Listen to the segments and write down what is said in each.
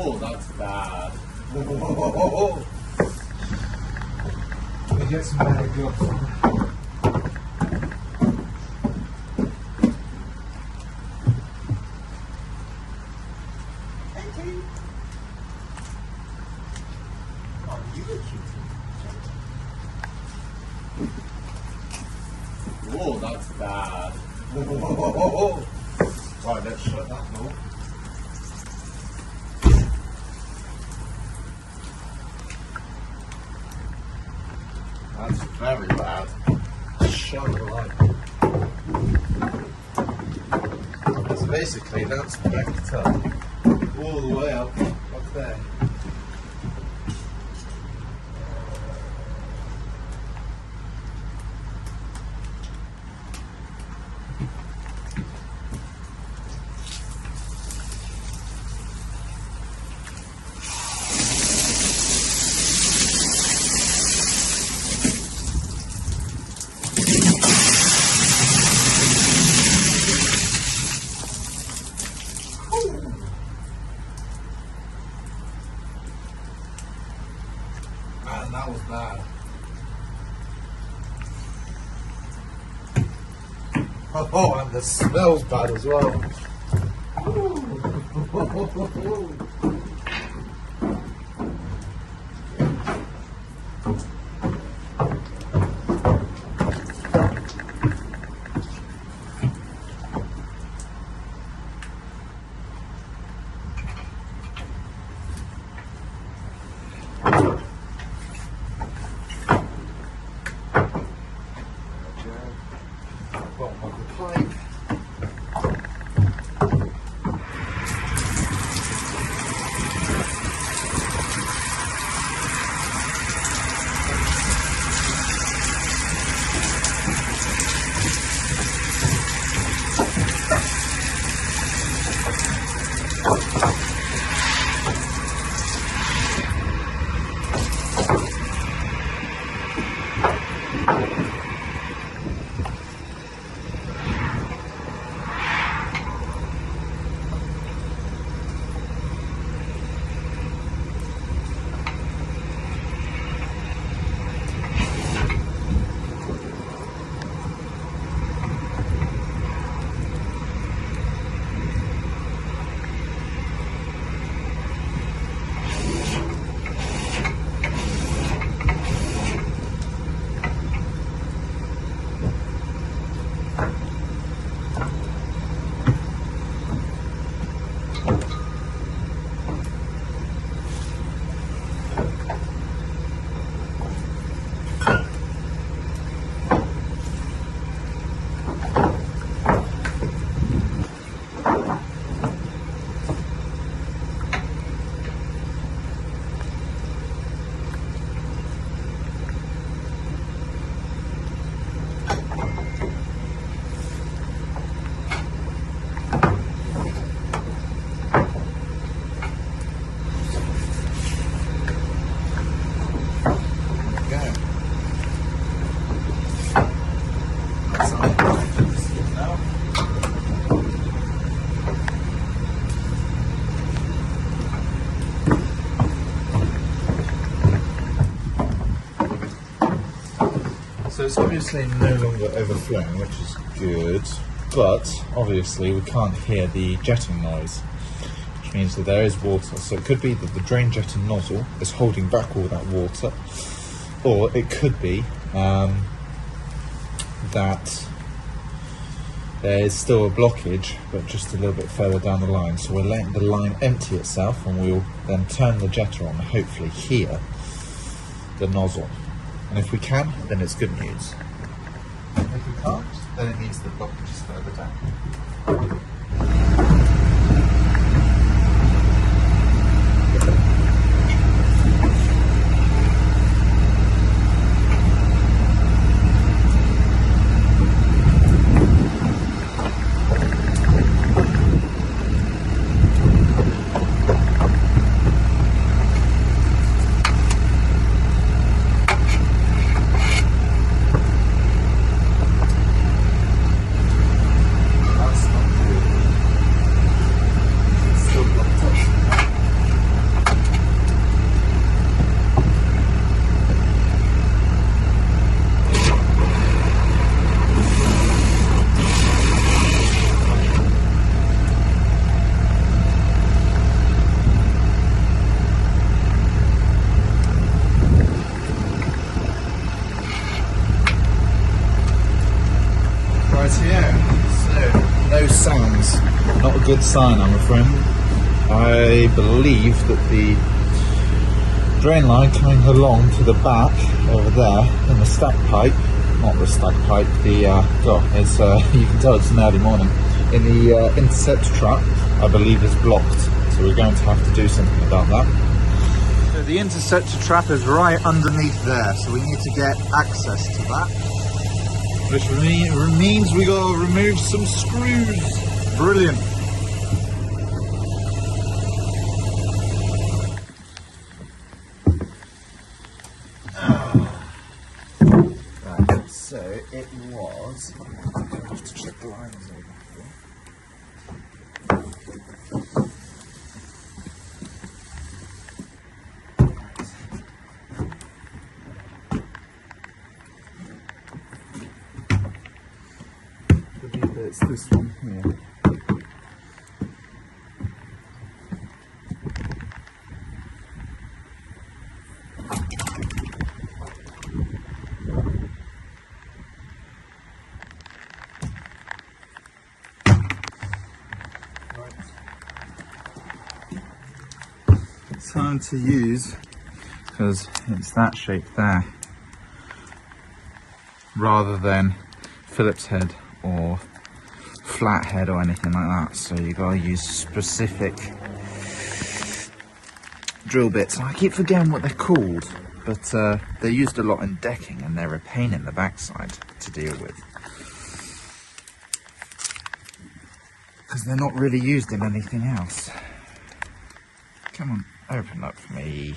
Oh, that's bad. Let me get some better gloves on. Oh, that's bad. Right, let's shut that door. That's very bad. Shut the light. So basically, that's backed up all the way up there. Man, that was bad. Oh, and the smell's bad as well. Bottom of the pipe. So it's obviously no longer overflowing, which is good, but obviously we can't hear the jetting noise, which means that there is water. So it could be that the drain jetting nozzle is holding back all that water, or it could be that there is still a blockage, but just a little bit further down the line. So we're letting the line empty itself, and we'll then turn the jetter on and hopefully hear the nozzle. And if we can, then it's good news. If we can't, then it means the blockage is further down. That's not good. good sign, I'm afraid. I believe that the drain line coming along to the back over there in the stack pipe, not the stack pipe, the it's you can tell it's an early morning, in the interceptor trap, I believe is blocked, so we're going to have to do something about that. So the interceptor trap is right underneath there, so we need to get access to that, which means we gotta remove some screws. Brilliant. So it was, I have to check the lines over here. It's this one here. Time to use, because it's that shape there, rather than Phillips head or flat head or anything like that. So you gotta use specific drill bits. And I keep forgetting what they're called, but they're used a lot in decking, and they're a pain in the backside to deal with, because they're not really used in anything else. Come on, open up for me.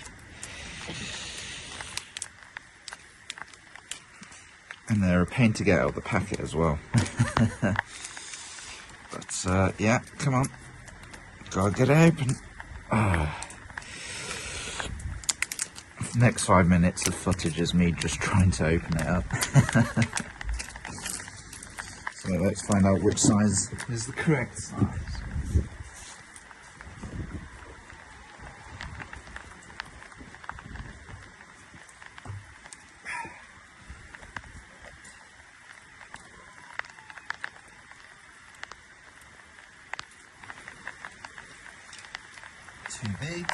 And they're a pain to get out of the packet as well. But yeah, come on, gotta get it open. Next 5 minutes of footage is me just trying to open it up. So let's find out which size is the correct size. Too big.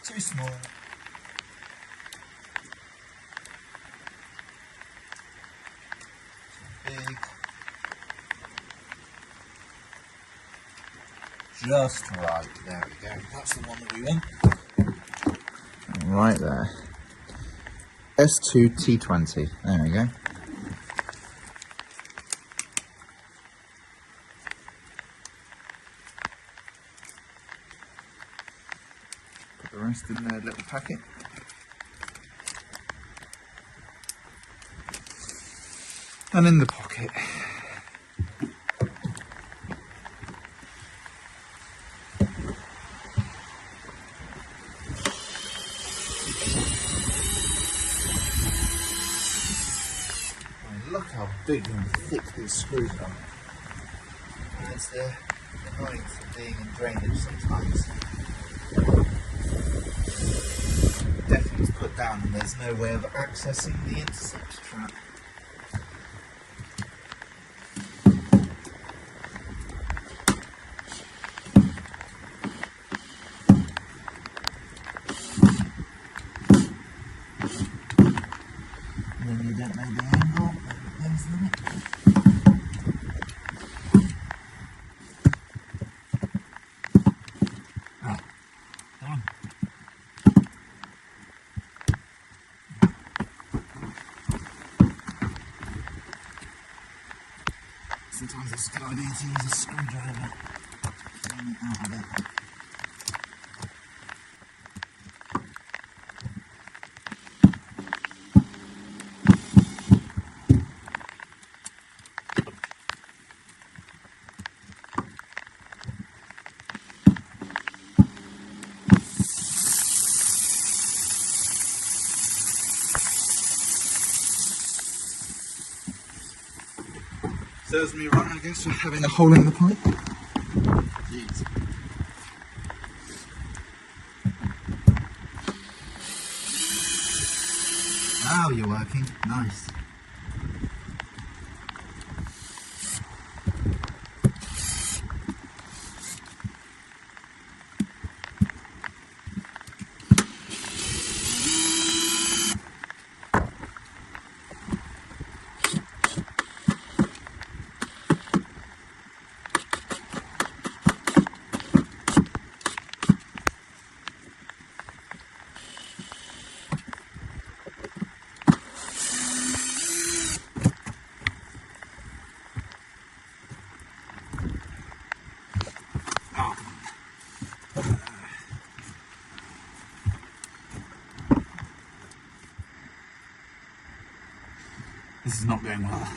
Too small. Too big. Just right. There we go. That's the one that we want. Right there. S2T20. There we go. The rest in their little packet. And in the pocket. Look how big and thick these screws are. That's the annoying for being in drainage sometimes. Definitely put down and there's no way of accessing the interceptor trap. And then you don't know the angle, there's the neck. Sometimes it's a good idea to use a screwdriver to get it out of it. Serves me right, I guess, for having a hole in the pipe. Jeez. Now you're working. Nice. This is not going well.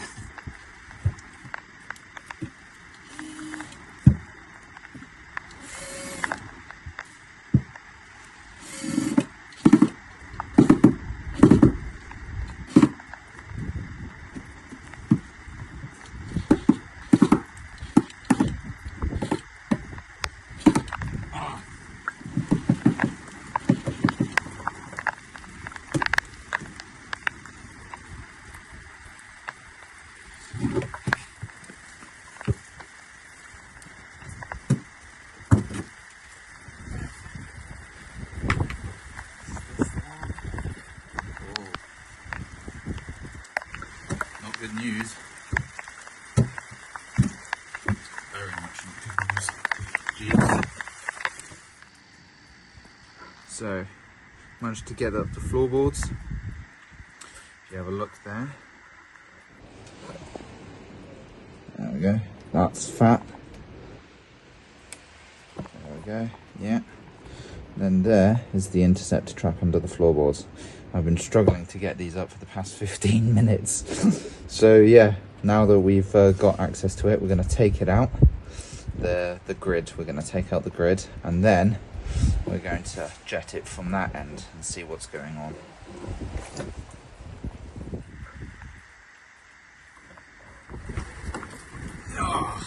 Good news. Very much not good news. Jeez. So, managed to get up the floorboards. If you have a look there. There we go. That's fat. There we go. Yeah. Then there is the interceptor trap under the floorboards. I've been struggling to get these up for the past 15 minutes. So yeah, now that we've got access to it, we're going to take it out, the grid, we're going to take out the grid, and then we're going to jet it from that end and see what's going on. Oh.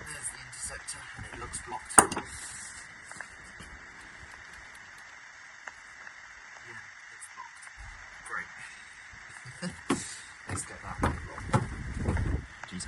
There's the interceptor, and it looks blocked. Yeah, it's blocked. Great. Let's get that one blocked. Jeez.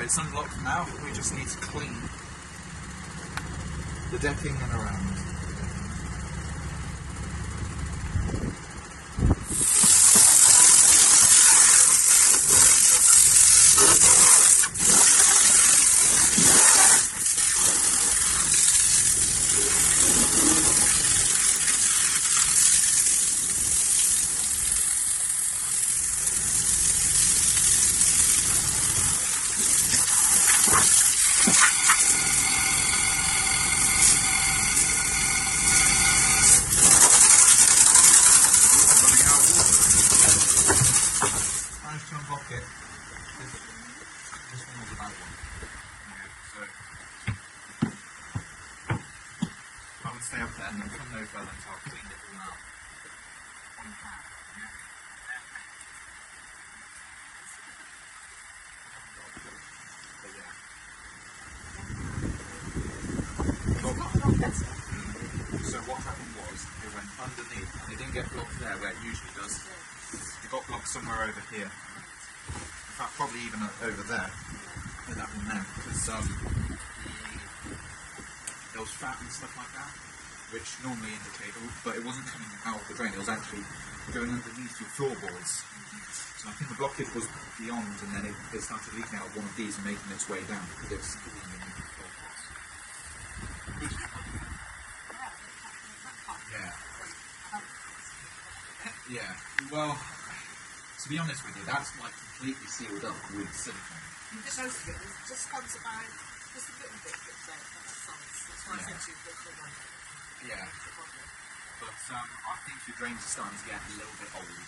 it's unlocked now. We just need to clean the decking and around. Stay up there and then come no further until I've cleaned it all out. So what happened was, it went underneath and it didn't get blocked there where it usually does. It got blocked somewhere over here. In fact, probably even over there. With that one there. Because there was fat and stuff like that, which normally indicate, but it wasn't coming out of the drain, it was actually going underneath your floorboards. So I think the blockage was beyond, and then it started leaking out of one of these and making its way down because it was underneath the floorboards. Yeah. Yeah. Well, to be honest with you, that's like completely sealed up with silicone. Most of it was just comes about just a little bit there. That's why I said to you. Yeah. But I think your drains are starting to get a little bit old.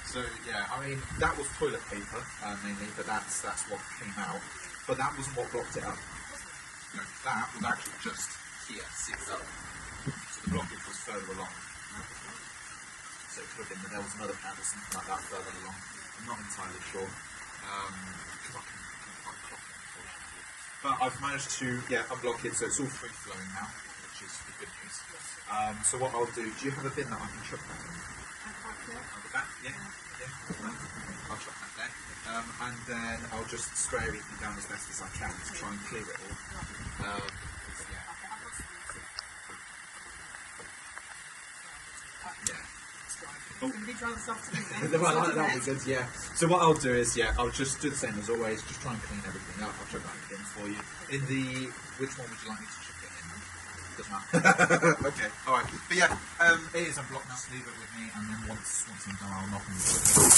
So yeah, I mean that was toilet paper mainly, but that's what came out. But that wasn't what blocked it up. No, that was actually just here, sealed up. So the blockage was further along. So it could have been that there was another pad or something like that further along. I'm not entirely sure. Because I couldn't quite clock it, unfortunately. But I've managed to unblock it, so it's all free flowing now, which is the good news. So what I'll do you have a bin that I can chuck that in? At the back? Yeah. I'll chuck that there. And then I'll just spray everything down as best as I can to try and clear it all. Well, that'll be good, yeah. So what I'll do is, I'll just do the same as always, just try and clean everything up. I'll chuck that in for you. Which one would you like me to chuck it in? Doesn't matter. Okay, alright. But yeah, it is unblocked now, so leave it with me, and then once I'm done, I'll knock on the door.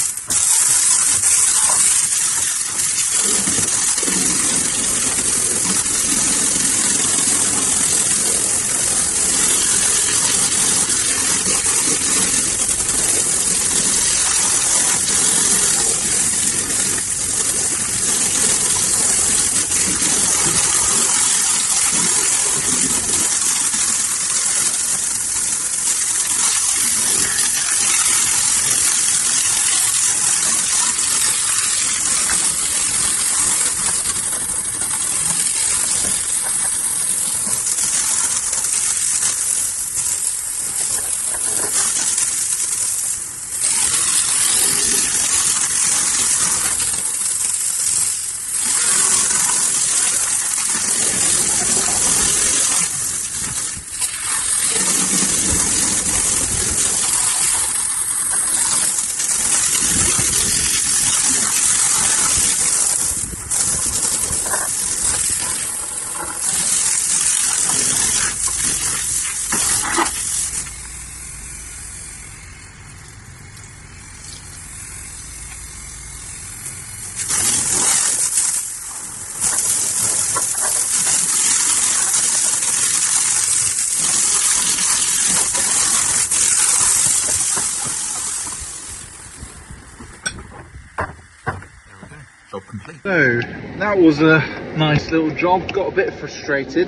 Job complete. So that was a nice little job. Got a bit frustrated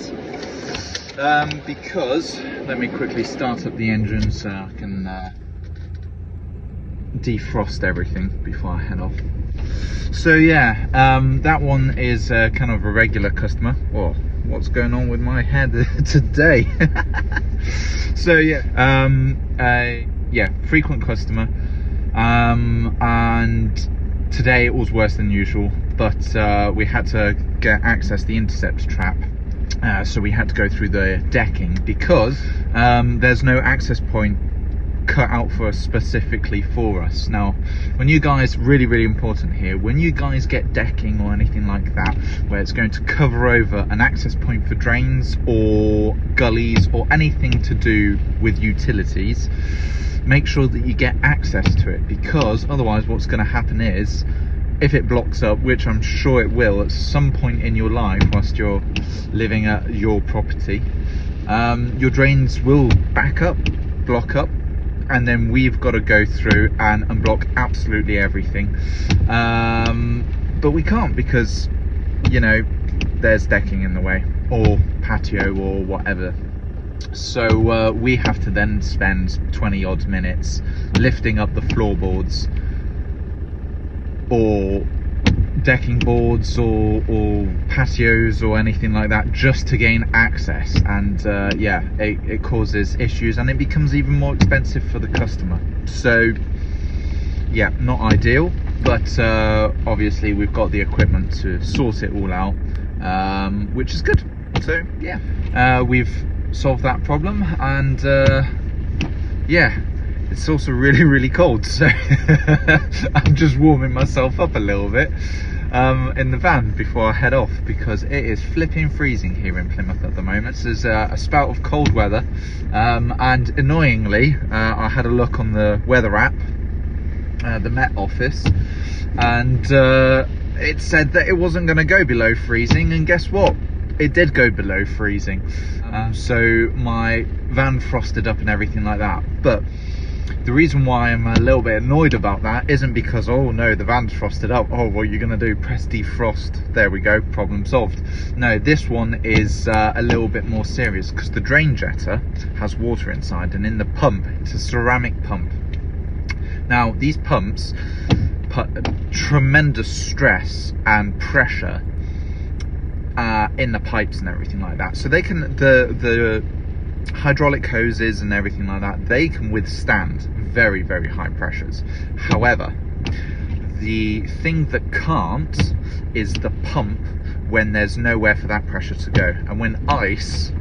because let me quickly start up the engine so I can defrost everything before I head off. So yeah, that one is kind of a regular customer. Whoa, what's going on with my head today? So yeah, frequent customer, and today it was worse than usual, but we had to access the interceptor trap. So we had to go through the decking because there's no access point cut out for us specifically for us. Now, when you guys, really important here, when you guys get decking or anything like that, where it's going to cover over an access point for drains or gullies or anything to do with utilities, make sure that you get access to it, because otherwise what's going to happen is, if it blocks up, which I'm sure it will at some point in your life whilst you're living at your property, your drains will back up, block up, and then we've got to go through and unblock absolutely everything. But we can't, because, you know, there's decking in the way, or patio or whatever. So we have to then spend 20 odd minutes lifting up the floorboards or decking boards or patios or anything like that just to gain access, and yeah, it causes issues and it becomes even more expensive for the customer. So yeah, not ideal, but obviously we've got the equipment to sort it all out, which is good. So yeah, we've solved that problem, and yeah, it's also really cold, so I'm just warming myself up a little bit in the van before I head off, because it is flipping freezing here in Plymouth at the moment. There's a spout of cold weather, and annoyingly I had a look on the weather app, the Met Office, and it said that it wasn't going to go below freezing, and guess what? It did go below freezing. So my van frosted up and everything like that. But the reason why I'm a little bit annoyed about that isn't because, oh no, the van's frosted up, oh, what are you going to do? Press defrost. There we go, problem solved. No, this one is a little bit more serious, because the drain jetter has water inside, and in the pump, it's a ceramic pump. Now, these pumps put tremendous stress and pressure in the pipes and everything like that, so they can, the hydraulic hoses and everything like that, they can withstand very high pressures. However, the thing that can't is the pump, when there's nowhere for that pressure to go. And when ice,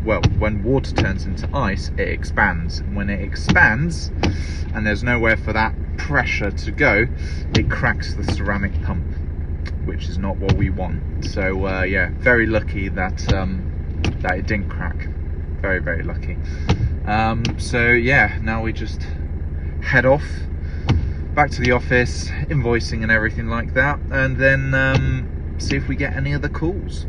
well, when water turns into ice, it expands. And when it expands and there's nowhere for that pressure to go, it cracks the ceramic pump, which is not what we want. So yeah, very lucky that that it didn't crack. Very lucky. So yeah, now we just head off back to the office, invoicing and everything like that, and then see if we get any other calls.